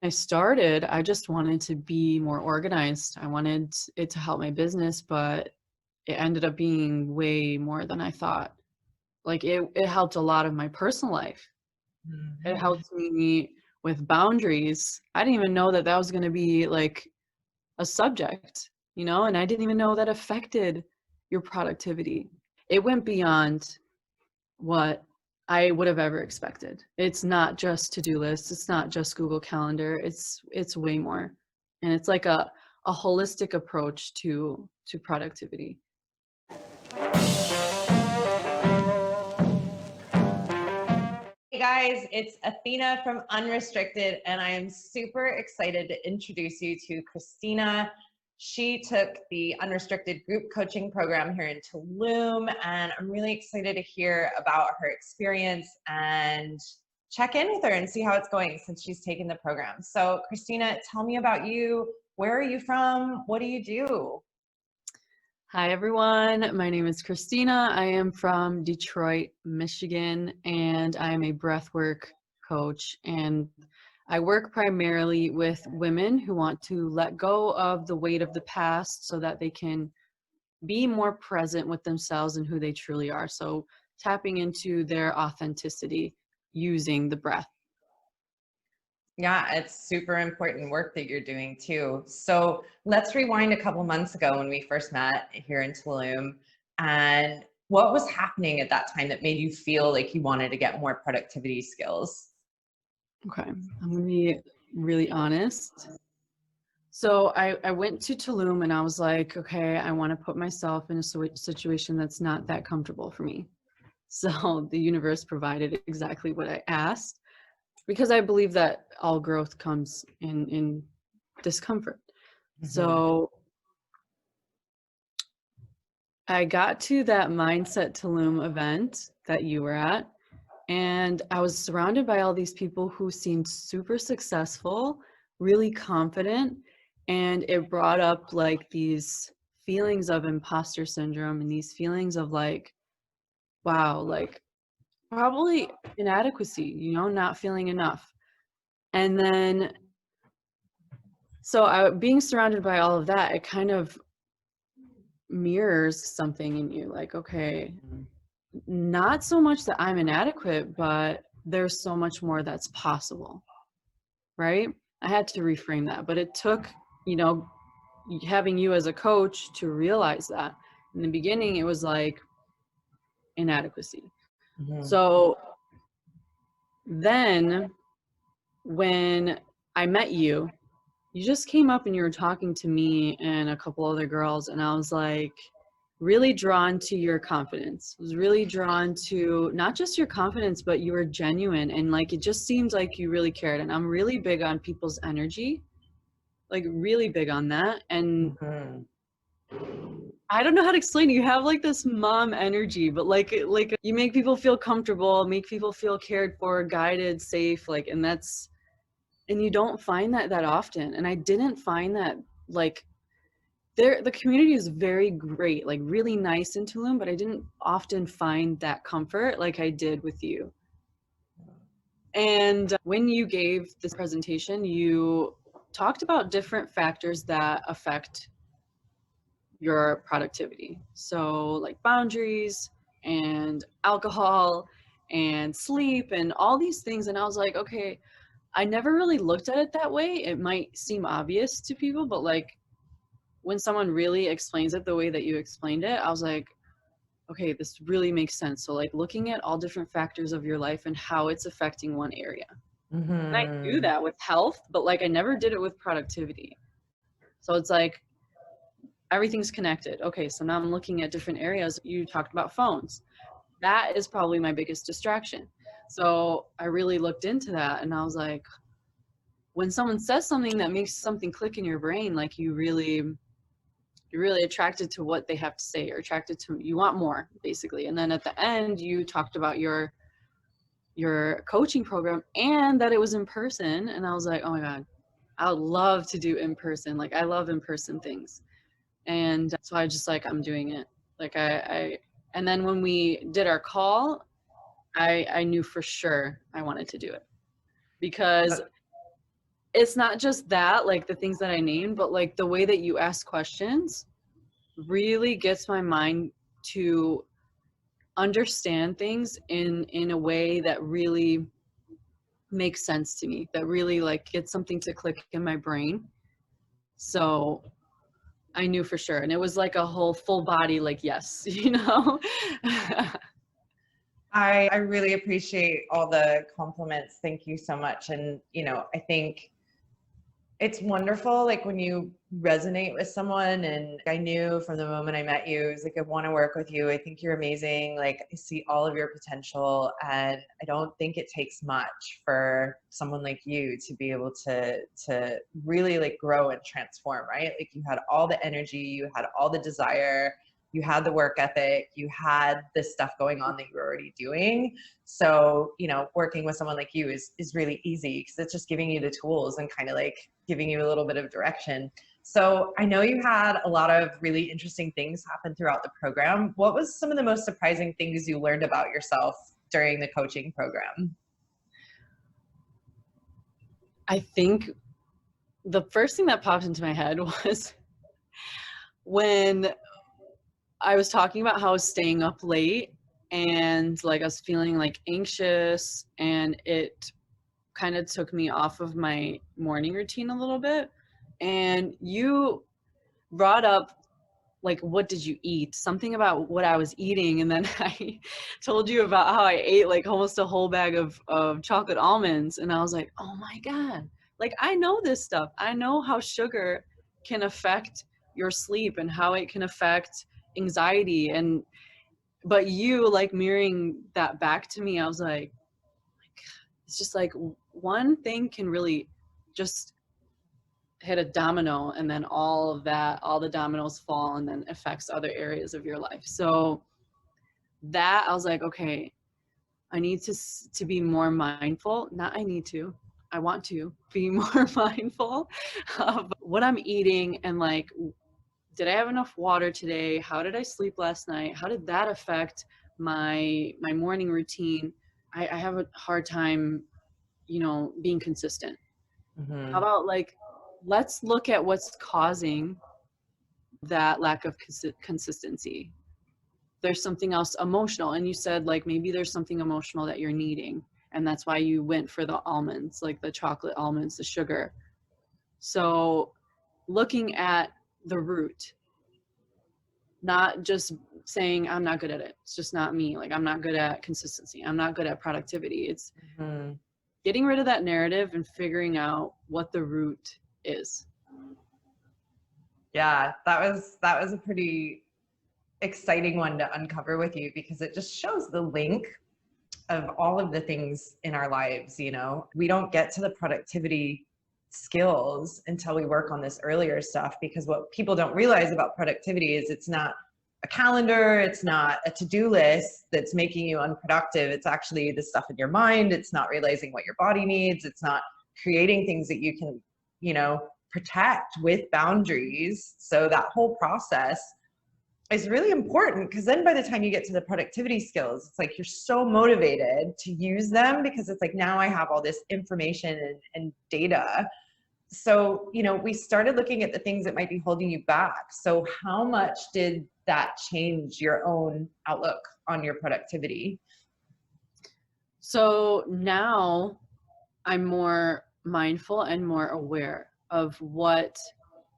I just wanted to be more organized. I wanted it to help my business, but it ended up being way more than I thought. Like it helped a lot of my personal life. It Mhm. helped me with boundaries. I didn't even know that that was going to be like a subject, and I didn't even know that affected your productivity. It went beyond what I would have ever expected. It's not just to-do lists, it's not just Google Calendar, it's way more. And it's like a holistic approach to productivity. Hey guys, it's Athena from Unrestricted, and I am super excited to introduce you to Kristina. She took the Unrestricted group coaching program here in Tulum, and I'm really excited to hear about her experience and check in with her and see how it's going since she's taken the program. So Kristina, tell me about you. Where are you from? What do you do? Hi everyone, my name is Kristina. I am from Detroit, Michigan, and I am a breathwork coach. And I work primarily with women who want to let go of the weight of the past so that they can be more present with themselves and who they truly are. So tapping into their authenticity using the breath. Yeah, it's super important work that you're doing too. So let's rewind a couple months ago when we first met here in Tulum. And what was happening at that time that made you feel like you wanted to get more productivity skills? Okay, I'm gonna be really honest. So I went to Tulum and I was like, okay, I want to put myself in a situation that's not that comfortable for me. So the universe provided exactly what I asked because I believe that all growth comes in discomfort. Mhm. So I got to that Mindset Tulum event that you were at, and I was surrounded by all these people who seemed super successful, really confident, and it brought up like these feelings of imposter syndrome and these feelings of like, wow, like probably inadequacy, not feeling enough. And then, so being surrounded by all of that, it kind of mirrors something in you like, okay, not so much that I'm inadequate, but there's so much more that's possible, right? I had to reframe that, but it took, you know, having you as a coach to realize that. In the beginning, it was like inadequacy. Mhm. So then when I met you, you just came up and you were talking to me and a couple other girls, and I was like really drawn to your confidence. I was really drawn to not just your confidence, but you were genuine and like it just seemed like you really cared. And I'm really big on people's energy, like really big on that. And Mhm. I don't know how to explain it. You have like this mom energy, but like you make people feel comfortable, make people feel cared for, guided, safe, like, and you don't find that often. And I didn't find that, like, the community is very great, like really nice in Tulum, but I didn't often find that comfort like I did with you. And when you gave this presentation, you talked about different factors that affect your productivity. So like boundaries and alcohol and sleep and all these things. And I was like, okay, I never really looked at it that way. It might seem obvious to people, but like when someone really explains it the way that you explained it, I was like, okay, this really makes sense. So like looking at all different factors of your life and how it's affecting one area. And I do Mhm. that with health, but like I never did it with productivity. So it's like everything's connected. Okay, so now I'm looking at different areas. You talked about phones. That is probably my biggest distraction. So I really looked into that and I was like, when someone says something that makes something click in your brain, like you're really attracted to what they have to say. You're attracted to, you want more basically. And then at the end you talked about your coaching program and that it was in person, and I was like, oh my god, I would love to do in person. Like I love in person things. And so I just like, I'm doing it. Like I and then when we did our call, I knew for sure I wanted to do it because it's not just that, like the things that I named, but like the way that you ask questions really gets my mind to understand things in a way that really makes sense to me, that really like gets something to click in my brain. So I knew for sure. And it was like a whole full body, like, yes, you know? I really appreciate all the compliments. Thank you so much. And, you know, I think it's wonderful, like when you resonate with someone. And I knew from the moment I met you, it's like, I want to work with you. I think you're amazing. Like, I see all of your potential. And I don't think it takes much for someone like you to be able to really like grow and transform, right? Like, you had all the energy, you had all the desire, you had the work ethic, you had this stuff going on that you were already doing. So, you know, working with someone like you is really easy because it's just giving you the tools and kind of like giving you a little bit of direction. So I know you had a lot of really interesting things happen throughout the program. What was some of the most surprising things you learned about yourself during the coaching program? I think the first thing that popped into my head was when I was talking about how I was staying up late and like I was feeling like anxious, and it kind of took me off of my morning routine a little bit. And you brought up like, what did you eat? Something about what I was eating. And then I told you about how I ate like almost a whole bag of chocolate almonds. And I was like, oh my God, like I know this stuff. I know how sugar can affect your sleep and how it can affect anxiety. And but you like mirroring that back to me, I was like, it's just like one thing can really just hit a domino, and then all of that, all the dominoes fall and then affects other areas of your life. So that I was like, okay, I need to be more mindful. Not I need to, I want to be more mindful of what I'm eating, and like, did I have enough water today? How did I sleep last night? How did that affect my morning routine? I have a hard time, you know, being consistent. How Mm-hmm. about like, let's look at what's causing that lack of consistency. There's something else emotional. And you said like, maybe there's something emotional that you're needing. And that's why you went for the almonds, like the chocolate almonds, the sugar. So looking at the root, not just saying I'm not good at it. It's just not me. Like I'm not good at consistency. I'm not good at productivity. It's Mm-hmm. getting rid of that narrative and figuring out what the root is. Yeah, that was a pretty exciting one to uncover with you because it just shows the link of all of the things in our lives. You know, we don't get to the productivity skills until we work on this earlier stuff, because what people don't realize about productivity is it's not a calendar, it's not a to-do list that's making you unproductive. It's actually the stuff in your mind. It's not realizing what your body needs. It's not creating things that you can, you know, protect with boundaries. So that whole process is really important, because then by the time you get to the productivity skills, it's like you're so motivated to use them because it's like, now I have all this information and data. So, you know, we started looking at the things that might be holding you back. So how much did that change your own outlook on your productivity? So now I'm more mindful and more aware of what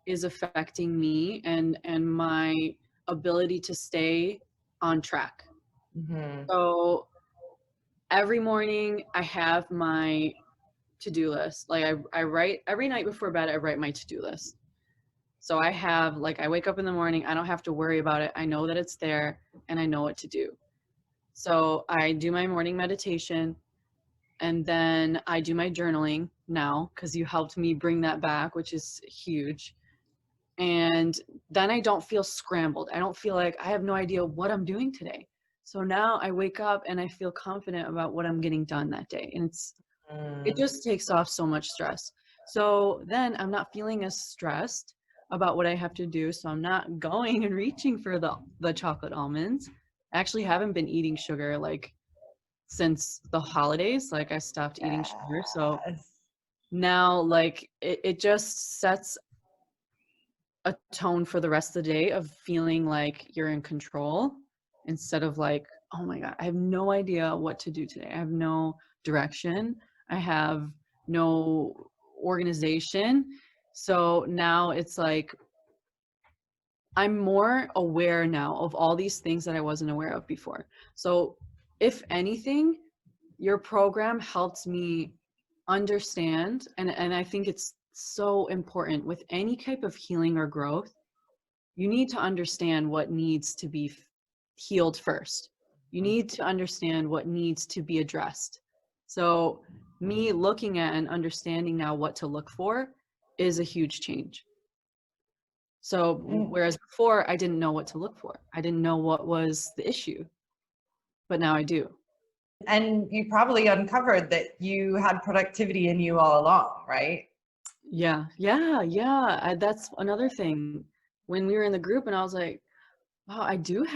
is affecting me and my ability to stay on track. Mm-hmm. So every morning I have my to-do list. Like I write every night before bed, I write my to-do list. So I have like, I wake up in the morning, I don't have to worry about it. I know that it's there and I know what to do. So I do my morning meditation, and then I do my journaling now because you helped me bring that back, which is huge. And then I don't feel scrambled. I don't feel like I have no idea what I'm doing today. So now I wake up and I feel confident about what I'm getting done that day. And it Mm. just takes off so much stress. So then I'm not feeling as stressed about what I have to do. So I'm not going and reaching for the chocolate almonds. I actually haven't been eating sugar like since the holidays. Like I stopped eating sugar. So Yes. now like it just sets a tone for the rest of the day of feeling like you're in control instead of like, oh my God, I have no idea what to do today. I have no direction. I have no organization. So now it's like, I'm more aware now of all these things that I wasn't aware of before. So if anything, your program helped me understand, and I think it's so important with any type of healing or growth, you need to understand what needs to be healed first. You need to understand what needs to be addressed. So me looking at and understanding now what to look for is a huge change. So whereas before I didn't know what to look for. I didn't know what was the issue, but now I do. And you probably uncovered that you had productivity in you all along, right? Yeah. That's another thing. When we were in the group and I was like, wow, I do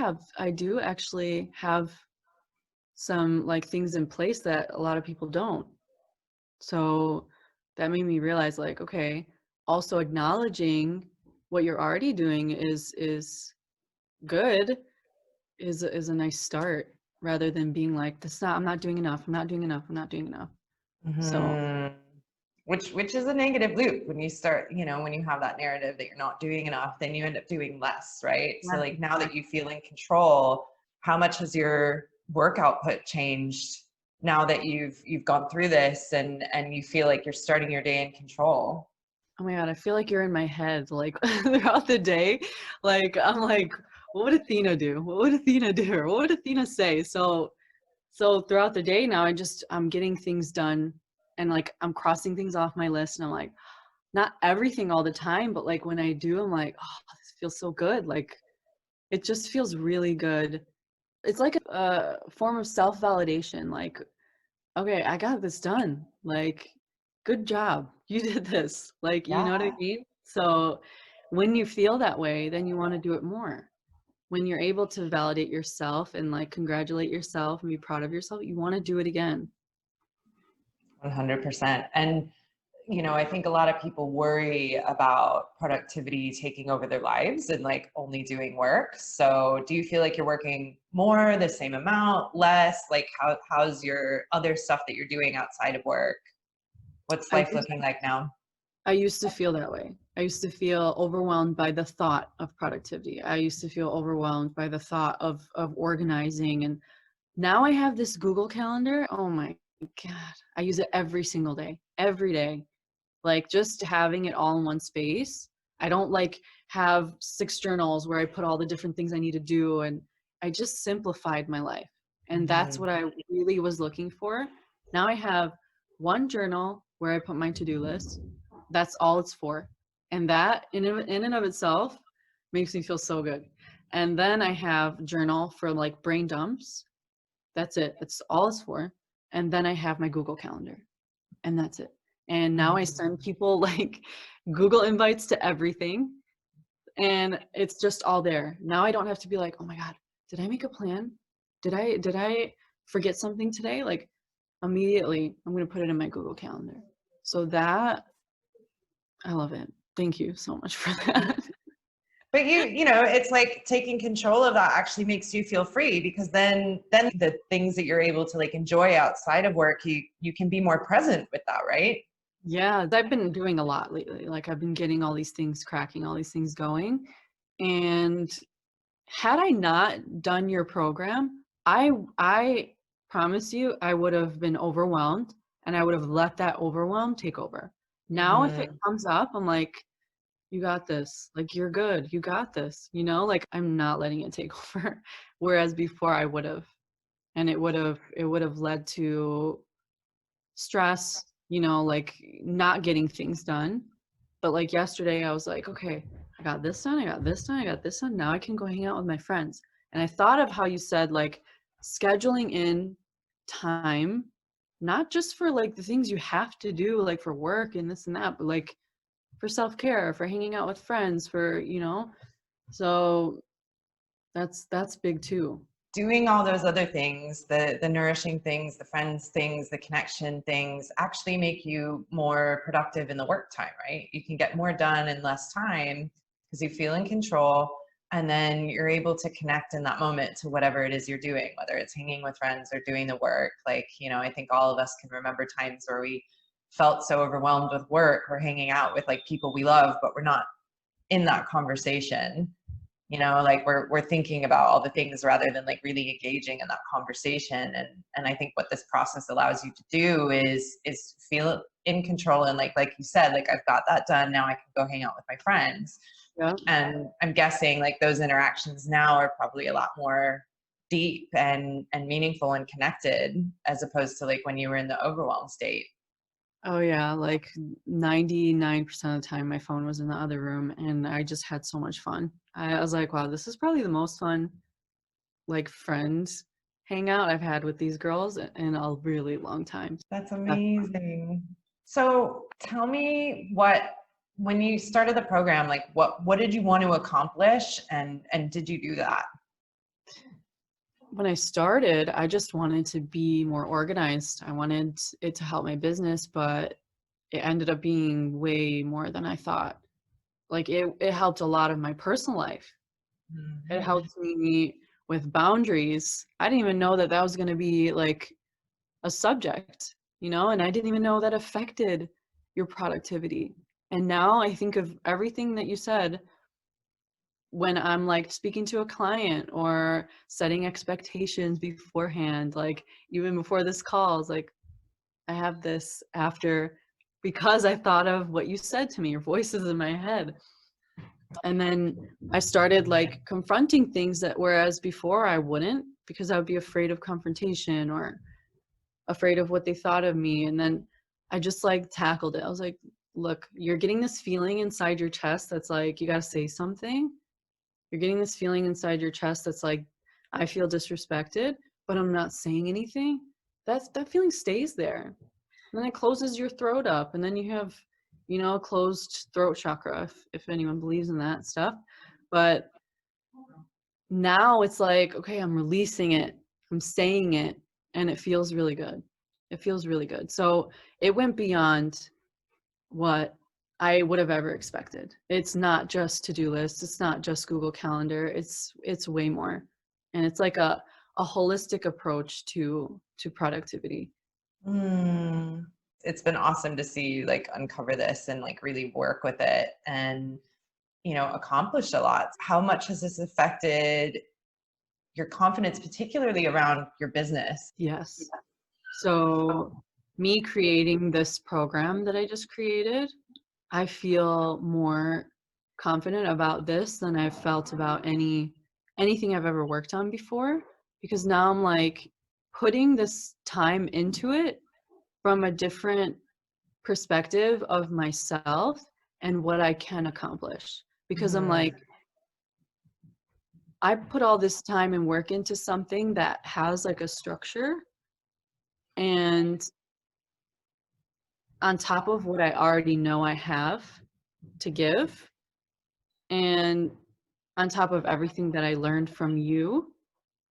actually have some like things in place that a lot of people don't. So that made me realize like, okay, also acknowledging what you're already doing is good, is a nice start rather than being like, I'm not doing enough. I'm not doing enough. I'm not doing enough. So Mm-hmm. Which is a negative loop when you start, when you have that narrative that you're not doing enough, then you end up doing less, right? So yeah, like now that you feel in control, how much has your work output changed now that you've gone through this and you feel like you're starting your day in control? oh my God, I feel like you're in my head like throughout the day. Like I'm like, what would Athena do? What would Athena do? Or what would Athena say? So throughout the day now I'm getting things done and like I'm crossing things off my list and I'm like, not everything all the time, but like when I do, I'm like, oh, this feels so good. Like it just feels really good. It's like a form of self-validation. Like, okay, I got this done. Like, good job. You did this. Like, you know what I Yeah. mean? So when you feel that way, then you want to do it more. When you're able to validate yourself and like congratulate yourself and be proud of yourself, you want to do it again. 100%. And I think a lot of people worry about productivity taking over their lives and like only doing work. So do you feel like you're working more, the same amount, less? Like how's your other stuff that you're doing outside of work? What's I life used, looking like now? I used to feel that way. I used to feel overwhelmed by the thought of productivity. I used to feel overwhelmed by the thought of organizing. And now I have this Google Calendar. Oh my God. I use it every single day, every day. Like just having it all in one space. I don't like have 6 journals where I put all the different things I need to do, and I just simplified my life. And that's Mm-hmm. what I really was looking for. Now I have one journal where I put my to-do list. That's all it's for. And that in and of itself makes me feel so good. And then I have journal for like brain dumps. That's it. That's all it's for. And then I have my Google Calendar and that's it. And now I send people like Google invites to everything and it's just all there. Now I don't have to be like, "Oh my God, did I make a plan? Did I forget something today?" Like immediately I'm going to put it in my Google Calendar. So that I love it. Thank you so much for that. But it's like taking control of that actually makes you feel free because then the things that you're able to like enjoy outside of work, you can be more present with that, right? Yeah, I've been doing a lot lately. Like I've been getting all these things cracking, all these things going. And had I not done your program, I promise you I would have been overwhelmed and I would have let that overwhelm take over. Now if it Mm-hmm. comes up, I'm like, you got this. Like you're good. You got this. Like I'm not letting it take over. Whereas before I would have. And it would have led to stress, like not getting things done. But like yesterday, I was like, okay, I got this done, I got this done, I got this done. Now I can go hang out with my friends. And I thought of how you said, like, scheduling in time, not just for like the things you have to do, like for work and this and that, but like for self care, for hanging out with friends, so that's big too. doing all those other things, the nourishing things, the friends things, the connection things, actually make you more productive in the work time, right? You can get more done in less time because you feel in control, and then you're able to connect in that moment to whatever it is you're doing, whether it's hanging with friends or doing the work. Like, you know, I think all of us can remember times where we felt so overwhelmed with work or hanging out with like people we love, but we're not in that conversation. You know, like we're thinking about all the things rather than like really engaging in that conversation. And I think what this process allows you to do is feel in control, and like you said, like I've got that done, now I can go hang out with my friends. Yeah. And I'm guessing like those interactions now are probably a lot more deep and meaningful and connected, as opposed to like when you were in the overwhelmed state. Oh yeah, like 99% of the time my phone was in the other room and I just had so much fun. I was like, wow, this is probably the most fun like friends hangout I've had with these girls in a really long time. That's That's amazing. So tell me, when you started the program, like what did you want to accomplish, and did you do that? when I started, I just wanted to be more organized. I wanted it to help my business, but it ended up being way more than I thought. Like it helped a lot of my personal life. It Mhm. helped me with boundaries. I didn't even know that that was going to be like a subject, you know, and I didn't even know that affected your productivity. And now I think of everything that you said when I'm like speaking to a client or setting expectations beforehand, like even before this call, it's like I have this after because I thought of what you said to me, your voices in my head. And then I started like confronting things that whereas before I wouldn't because I would be afraid of confrontation or afraid of what they thought of me. And then I just like tackled it. I was like, look, you're getting this feeling inside your chest that's like, you got to say something. You're getting this feeling inside your chest that's like, I feel disrespected, but I'm not saying anything. That feeling stays there. And then it closes your throat up. And then you have, you know, a closed throat chakra, if anyone believes in that stuff. But now it's like, okay, I'm releasing it, I'm saying it, and it feels really good. It feels really good. So it went beyond what I would have ever expected. It's not just to-do lists, it's not just Google Calendar, it's way more. And it's like a holistic approach to productivity. Mm. It's been awesome to see you like uncover this and like really work with it and, you know, accomplish a lot. How much has this affected your confidence, particularly around your business? Yes. So me creating this program that I just created, I feel more confident about this than I've felt about anything I've ever worked on before because now I'm like putting this time into it from a different perspective of myself and what I can accomplish because I'm Mhm. like I put all this time and work into something that has like a structure and on top of what I already know I have to give and on top of everything that I learned from you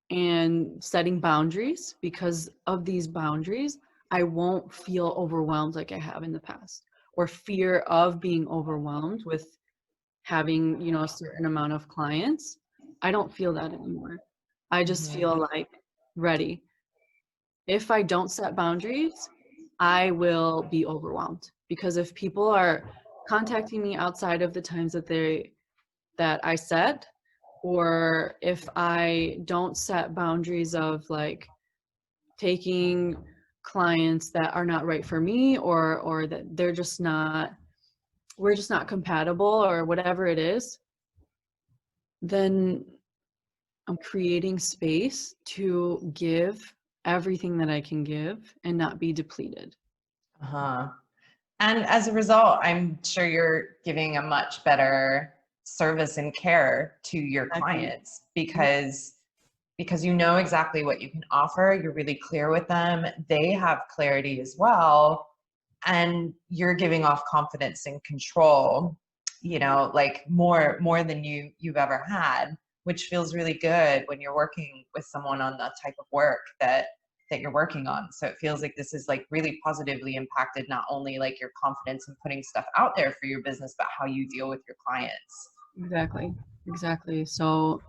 and setting boundaries because of these boundaries, I won't feel overwhelmed like I have in the past or fear of being overwhelmed with having, you know, a certain amount of clients. I don't feel that anymore. I just Mhm. feel like ready. If I don't set boundaries, I will be overwhelmed because if people are contacting me outside of the times that I set, or if I don't set boundaries of like taking clients that are not right for me or that they're just not we're just not compatible or whatever it is, then I'm creating space to give everything that I can give and not be depleted. Uh-huh. And as a result, I'm sure you're giving a much better service and care to your Exactly. clients because you know exactly what you can offer. You're really clear with them. They have clarity as well. And you're giving off confidence and control, you know, like more than you've ever had. which feels really good when you're working with someone on the type of work that you're working on. So it feels like this is like really positively impacted not only like your confidence in putting stuff out there for your business, but how you deal with your clients. Exactly. So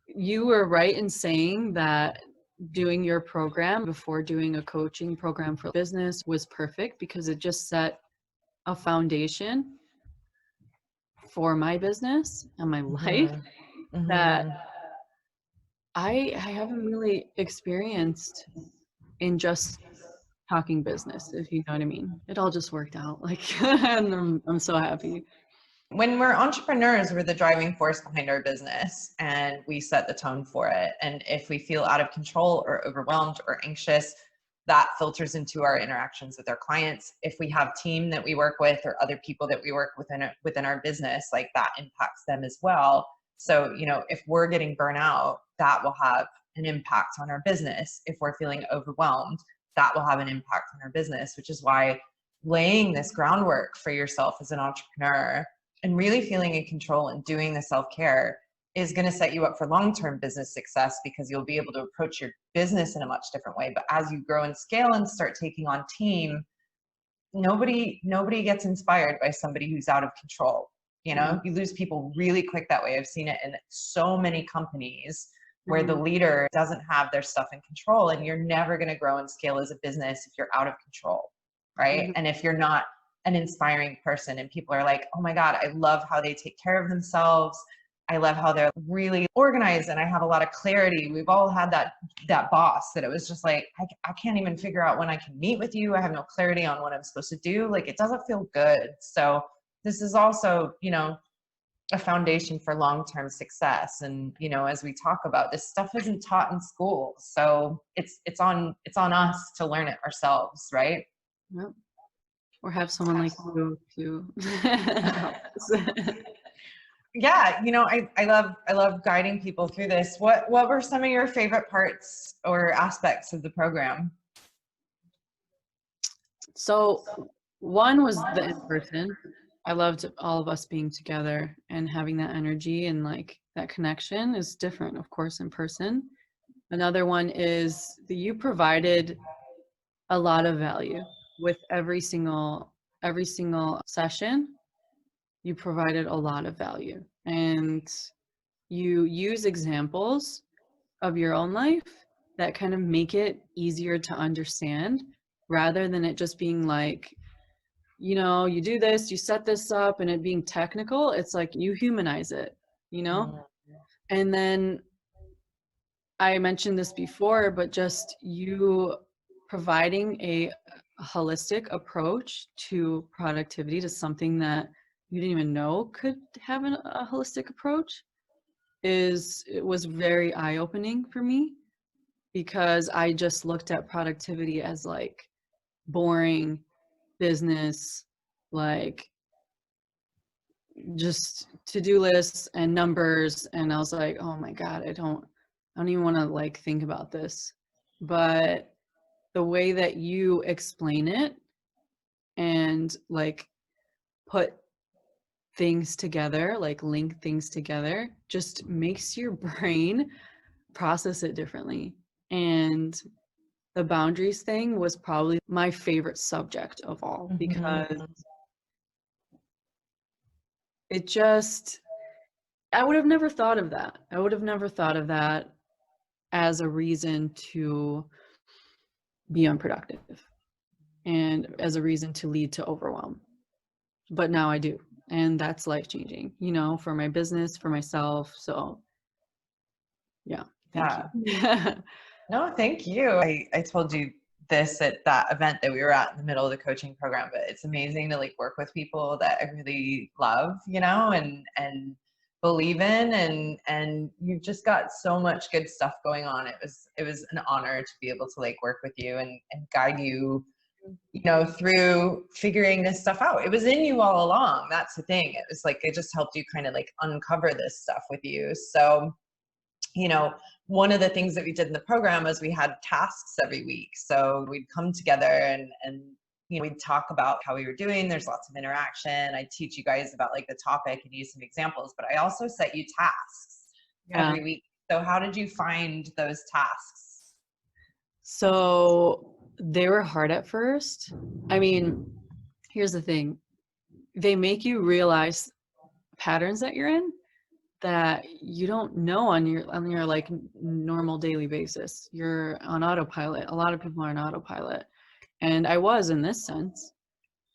you were right in saying that doing your program before doing a coaching program for business was perfect, because it just set a foundation for my business and my life that I haven't really experienced in just talking business, if you know what I mean. It all just worked out, like, and I'm so happy. When we're entrepreneurs, we're the driving force behind our business and we set the tone for it. And if we feel out of control or overwhelmed or anxious, that filters into our interactions with our clients. If we have team that we work with or other people that we work within our business, like that impacts them as well. So, you know, if we're getting burnout, that will have an impact on our business. If we're feeling overwhelmed, that will have an impact on our business, which is why laying this groundwork for yourself as an entrepreneur and really feeling in control and doing the self-care is going to set you up for long-term business success, because you'll be able to approach your business in a much different way. But as you grow and scale and start taking on team, nobody gets inspired by somebody who's out of control. You know, you lose people really quick that way. I've seen it in so many companies where the leader doesn't have their stuff in control, and you're never going to grow and scale as a business if you're out of control, right? And if you're not an inspiring person and people are like, oh my God, I love how they take care of themselves. I love how they're really organized and I have a lot of clarity. We've all had that boss that it was just like, I can't even figure out when I can meet with you. I have no clarity on what I'm supposed to do. Like, it doesn't feel good. So this is also, you know, a foundation for long-term success. And, you know, as we talk about, this stuff isn't taught in school. So it's on us to learn it ourselves, right? Yep. Or have someone like you to help us. Yeah, you know, I love guiding people through this. What were some of your favorite parts or aspects of the program? So one was the in-person. I loved all of us being together and having that energy, and like that connection is different, of course, in person. Another one is that you provided a lot of value with every single session. You provided a lot of value, and you use examples of your own life that kind of make it easier to understand, rather than it just being like, you know, you do this, you set this up, and it being technical. It's like you humanize it, you know? And then I mentioned this before, but just you providing a holistic approach to productivity, to something that you didn't even know could have a holistic approach, it was very eye-opening for me, because I just looked at productivity as like boring business, like just to-do lists and numbers. And I was like, oh my God, I don't even want to like think about this. But the way that you explain it and like put things together, like link things together, just makes your brain process it differently. And the boundaries thing was probably my favorite subject of all, because it just, I would have never thought of that. I would have never thought of that as a reason to be unproductive and as a reason to lead to overwhelm. But now I do. And that's life-changing, you know, for my business, for myself. So yeah, thank you. No, thank you. I told you this at that event that we were at in the middle of the coaching program, but it's amazing to like work with people that I really love, you know, and believe in, and you've just got so much good stuff going on. It was an honor to be able to like work with you and guide you, you know, through figuring this stuff out. It was in you all along. That's the thing. It was like, I just helped you kind of like uncover this stuff with you. So, you know, one of the things that we did in the program was we had tasks every week. So we'd come together and you know, we'd talk about how we were doing. There's lots of interaction. I teach you guys about like the topic and use some examples, but I also set you tasks. Yeah. every week. So how did you find those tasks? So they were hard at first. I mean, here's the thing. They make you realize patterns that you're in that you don't know on your like normal daily basis. You're on autopilot. A lot of people are on autopilot. And I was in this sense.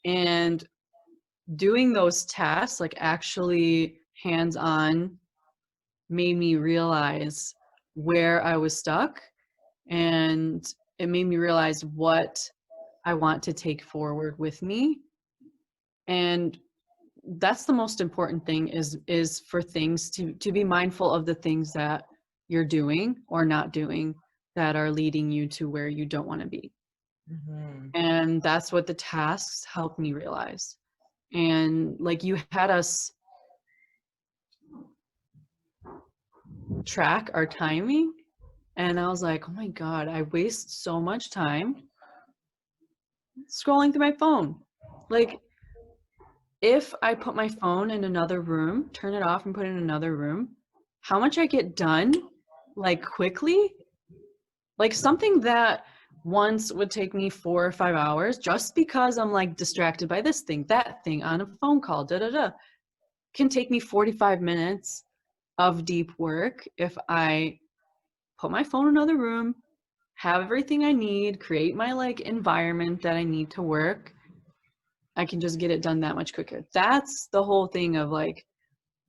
And doing those tasks, like actually hands-on, made me realize where I was stuck, and it made me realize what I want to take forward with me. And that's the most important thing, is for things to be mindful of the things that you're doing or not doing that are leading you to where you don't want to be. Mm-hmm. And that's what the tasks helped me realize. And like, you had us track our timing, and I was like, oh my God, I waste so much time scrolling through my phone. Like, if I put my phone in another room, turn it off and put it in another room, how much I get done, like, quickly, like something that once would take me 4 or 5 hours, just because I'm like distracted by this thing, that thing, on a phone call, can take me 45 minutes of deep work if I put my phone in another room, have everything I need, create my like environment that I need to work. I can just get it done that much quicker. That's the whole thing of like,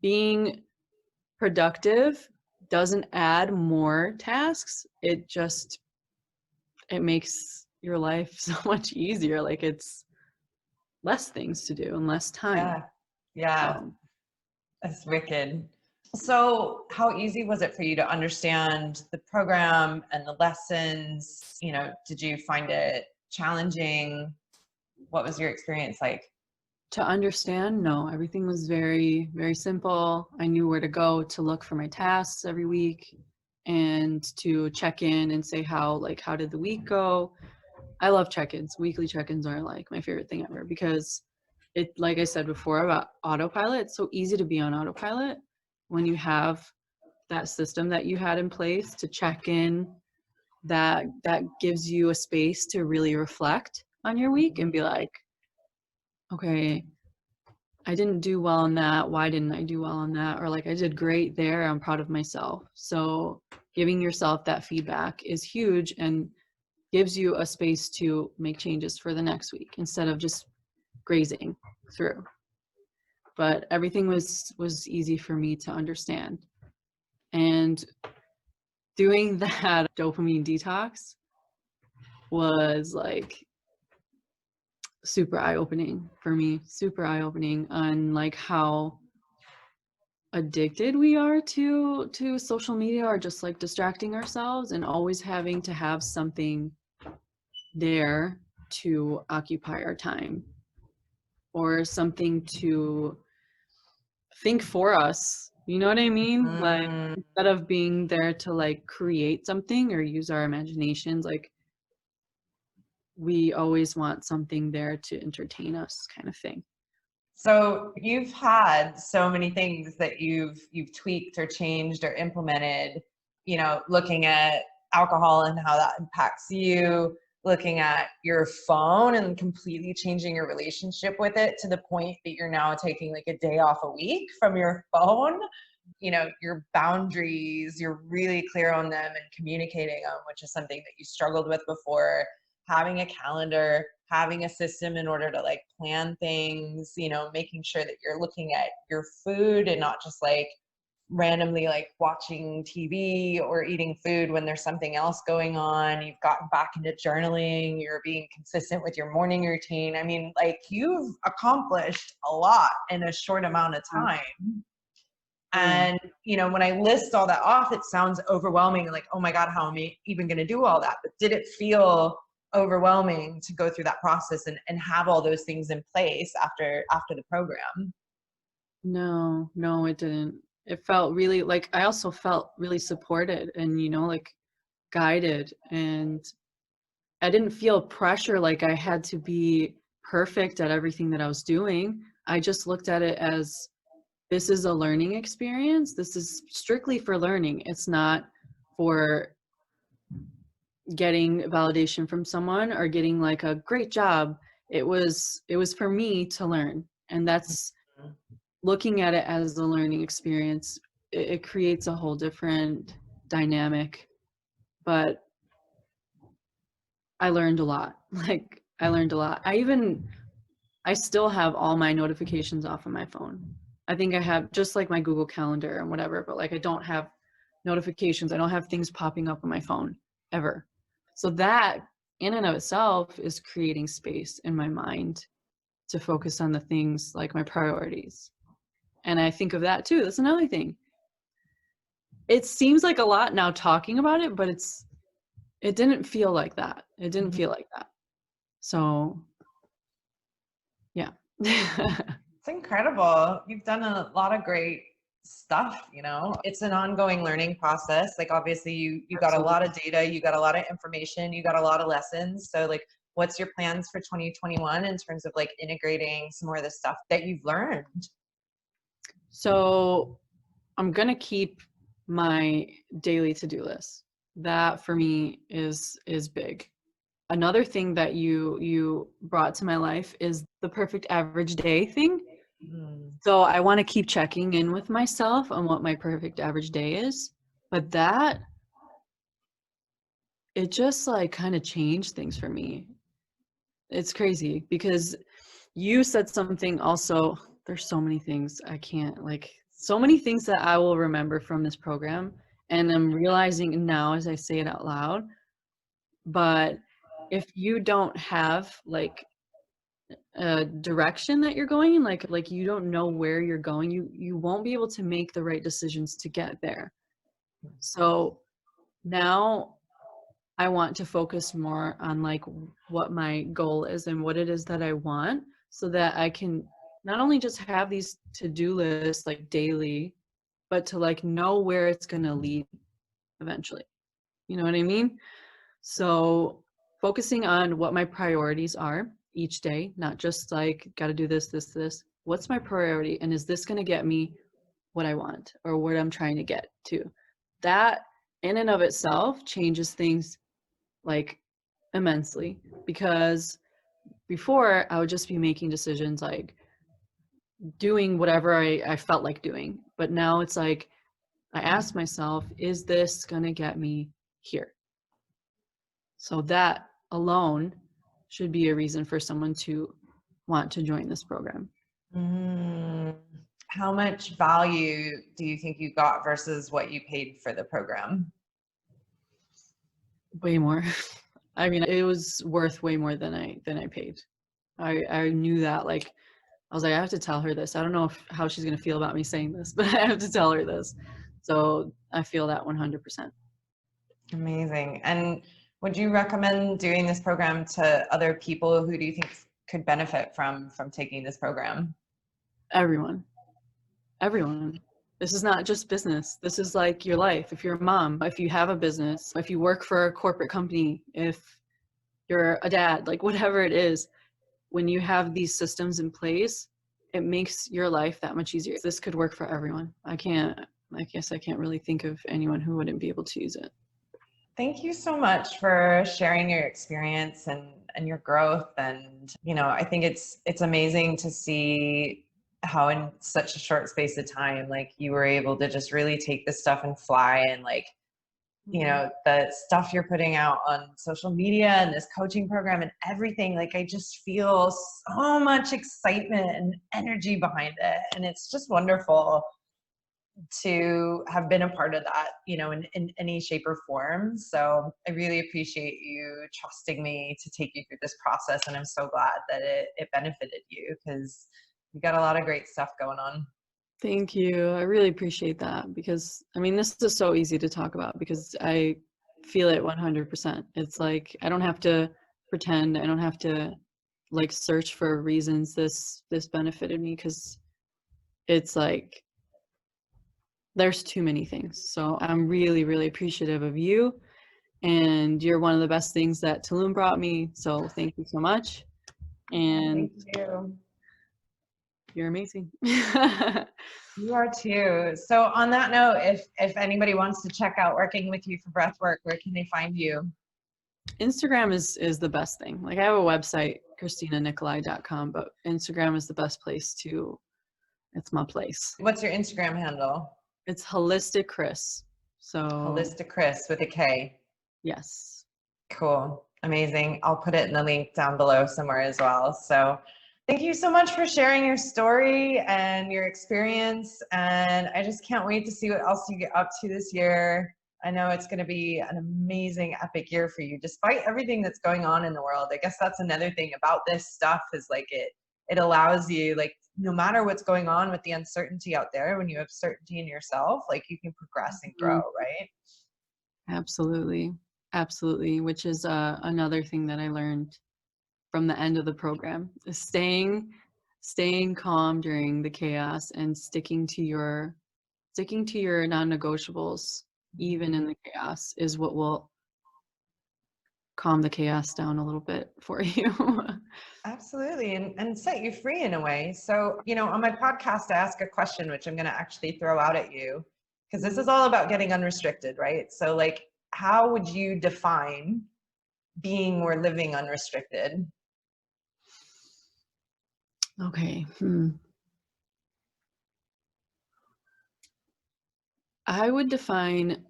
being productive doesn't add more tasks. It makes your life so much easier. Like, it's less things to do and less time. Yeah. Yeah. So, That's wicked. So how easy was it for you to understand the program and the lessons? You know, did you find it challenging? What was your experience like? to understand, no, everything was very, very simple. I knew where to go to look for my tasks every week, and to check in and say how did the week go. I love check-ins. Weekly check-ins are like my favorite thing ever, because it, like I said before about autopilot, it's so easy to be on autopilot when you have that system that you had in place to check in, that gives you a space to really reflect on your week and be like, okay, I didn't do well on that. Why didn't I do well on that? Or like, I did great there. I'm proud of myself. So giving yourself that feedback is huge, and gives you a space to make changes for the next week instead of just grazing through. But everything was easy for me to understand. And doing that dopamine detox was like super eye-opening for me, super eye-opening on like how addicted we are to social media, or just like distracting ourselves and always having to have something there to occupy our time, or something to think for us. You know what I mean? Like, Mm. instead of being there to like create something or use our imaginations, like, we always want something there to entertain us, kind of thing. So you've had so many things that you've tweaked or changed or implemented, you know, looking at alcohol and how that impacts you, looking at your phone and completely changing your relationship with it to the point that you're now taking like a day off a week from your phone. You know, your boundaries, you're really clear on them and communicating them, which is something that you struggled with before. Having a calendar, having a system in order to like plan things, you know, making sure that you're looking at your food and not just like randomly like watching TV or eating food when there's something else going on. You've gotten back into journaling, you're being consistent with your morning routine. I mean, like, you've accomplished a lot in a short amount of time. And, you know, when I list all that off, it sounds overwhelming. Like, oh my God, how am I even going to do all that? But did it feel overwhelming to go through that process and have all those things in place after the program? No, no, it didn't. It felt really like, I also felt really supported and, like, guided, and I didn't feel pressure like I had to be perfect at everything that I was doing. I just looked at it as this is a learning experience. This is strictly for learning. It's not for getting validation from someone or getting like a great job. It was for me to learn. And that's looking at it as a learning experience. It creates a whole different dynamic. But I learned a lot. Like, I learned a lot. I still have all my notifications off of my phone. I think I have just like my Google Calendar and whatever, but like I don't have notifications. I don't have things popping up on my phone ever. So that in and of itself is creating space in my mind to focus on the things like my priorities. And I think of that too. That's another thing. It seems like a lot now talking about it, but it didn't feel like that. It didn't feel like that. So yeah. It's incredible. You've done a lot of great stuff, you know. It's an ongoing learning process. Like obviously you got a lot of data, you got a lot of information, you got a lot of lessons. So like what's your plans for 2021 in terms of like integrating some more of the stuff that you've learned? So I'm going to keep my daily to-do list. That for me is big. Another thing that you brought to my life is the perfect average day thing. So I want to keep checking in with myself on what my perfect average day is. But that, it just like kind of changed things for me. It's crazy because you said something also. There's so many things I can't like, so many things that I will remember from this program. And I'm realizing now as I say it out loud. But if you don't have like a direction that you're going in, like you don't know where you're going, you won't be able to make the right decisions to get there. So now I want to focus more on like what my goal is and what it is that I want, so that I can not only just have these to-do lists like daily, but to like know where it's going to lead eventually. You know what I mean? So focusing on what my priorities are each day, not just like got to do this, this, this. What's my priority? And is this going to get me what I want or what I'm trying to get to? That in and of itself changes things like immensely, because before I would just be making decisions like doing whatever I felt like doing. But now it's like I ask myself, is this going to get me here? So that alone should be a reason for someone to want to join this program. How much value do you think you got versus what you paid for the program? Way more. I mean, it was worth way more than I paid. I knew that. Like, I was like, I have to tell her this. I don't know how she's going to feel about me saying this, but I have to tell her this. So I feel that 100%. Amazing. And would you recommend doing this program to other people? Who do you think could benefit from taking this program? Everyone. This is not just business. This is like your life. If you're a mom, if you have a business, if you work for a corporate company, if you're a dad, like whatever it is, when you have these systems in place, it makes your life that much easier. This could work for everyone. I guess I can't really think of anyone who wouldn't be able to use it. Thank you so much for sharing your experience and your growth. And, you know, I think it's amazing to see how in such a short space of time, like you were able to just really take this stuff and fly. And like, you know, the stuff you're putting out on social media and this coaching program and everything, like I just feel so much excitement and energy behind it. And it's just wonderful to have been a part of that, you know, in any shape or form. So I really appreciate you trusting me to take you through this process. And I'm so glad that it benefited you, because you got a lot of great stuff going on. Thank you. I really appreciate that, because I mean, this is so easy to talk about because I feel it 100%. It's like I don't have to pretend. I don't have to like search for reasons this benefited me, because it's like there's too many things. So I'm really, really appreciative of you, and you're one of the best things that Tulum brought me. So thank you so much. And thank you. You're amazing. You are too. So on that note, if anybody wants to check out working with you for breathwork, where can they find you? Instagram is the best thing. Like I have a website, KristinaNikolaj.com, but Instagram is the best place to, it's my place. What's your Instagram handle? It's Holistic Chris. So Holistic Chris with a K. yes. Cool. Amazing. I'll put it in the link down below somewhere as well. So thank you so much for sharing your story and your experience. And I just can't wait to see what else you get up to this year. I know it's going to be an amazing, epic year for you, despite everything that's going on in the world. I guess that's another thing about this stuff is like it allows you, like, no matter what's going on with the uncertainty out there, when you have certainty in yourself, like you can progress and grow, right? Absolutely. Absolutely. Which is another thing that I learned from the end of the program is staying calm during the chaos and sticking to your non-negotiables, even in the chaos, is what will calm the chaos down a little bit for you. Absolutely. And set you free in a way. So, you know, on my podcast, I ask a question, which I'm going to actually throw out at you, because this is all about getting unrestricted, right? So, like, how would you define being or living unrestricted? Okay. I would define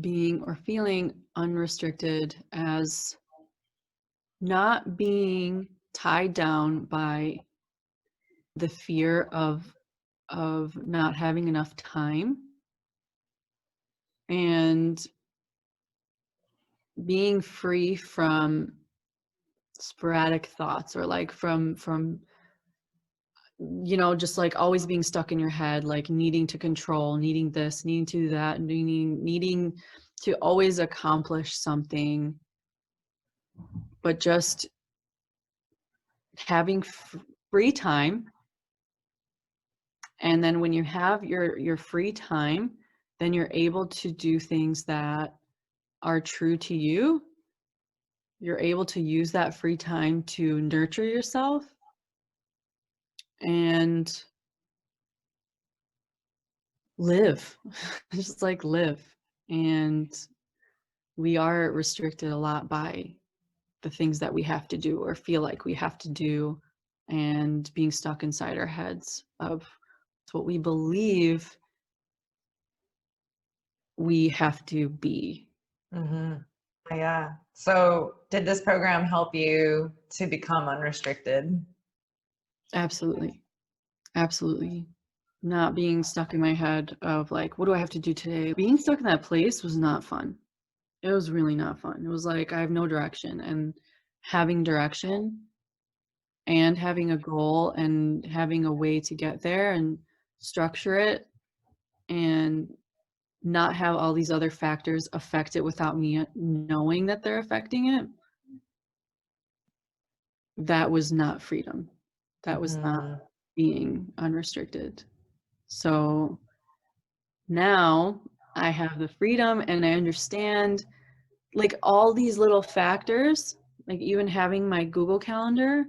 being or feeling unrestricted as not being tied down by the fear of not having enough time and being free from sporadic thoughts, or like from you know, just like always being stuck in your head, like needing to control, needing this, needing to do that, needing to always accomplish something, but just having free time. And then when you have your free time, then you're able to do things that are true to you. You're able to use that free time to nurture yourself and live. Just like live. And we are restricted a lot by the things that we have to do or feel like we have to do, and being stuck inside our heads of what we believe we have to be. Mm-hmm. Yeah. So, did this program help you to become unrestricted? Absolutely. Absolutely. Not being stuck in my head of like, what do I have to do today? Being stuck in that place was not fun. It was really not fun. It was like I have no direction, and having direction and having a goal and having a way to get there and structure it and not have all these other factors affect it without me knowing that they're affecting it. That was not freedom. That was not being unrestricted. So now I have the freedom and I understand like all these little factors, like even having my Google Calendar,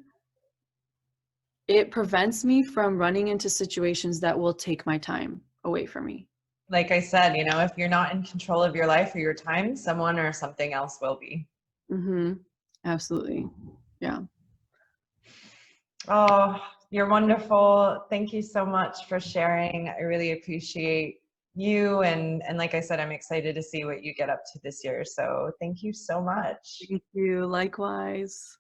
it prevents me from running into situations that will take my time away from me. Like I said, you know, if you're not in control of your life or your time, someone or something else will be. Mm-hmm. Absolutely. Yeah. Oh, you're wonderful. Thank you so much for sharing. I really appreciate you. And like I said, I'm excited to see what you get up to this year. So thank you so much. Thank you. Likewise.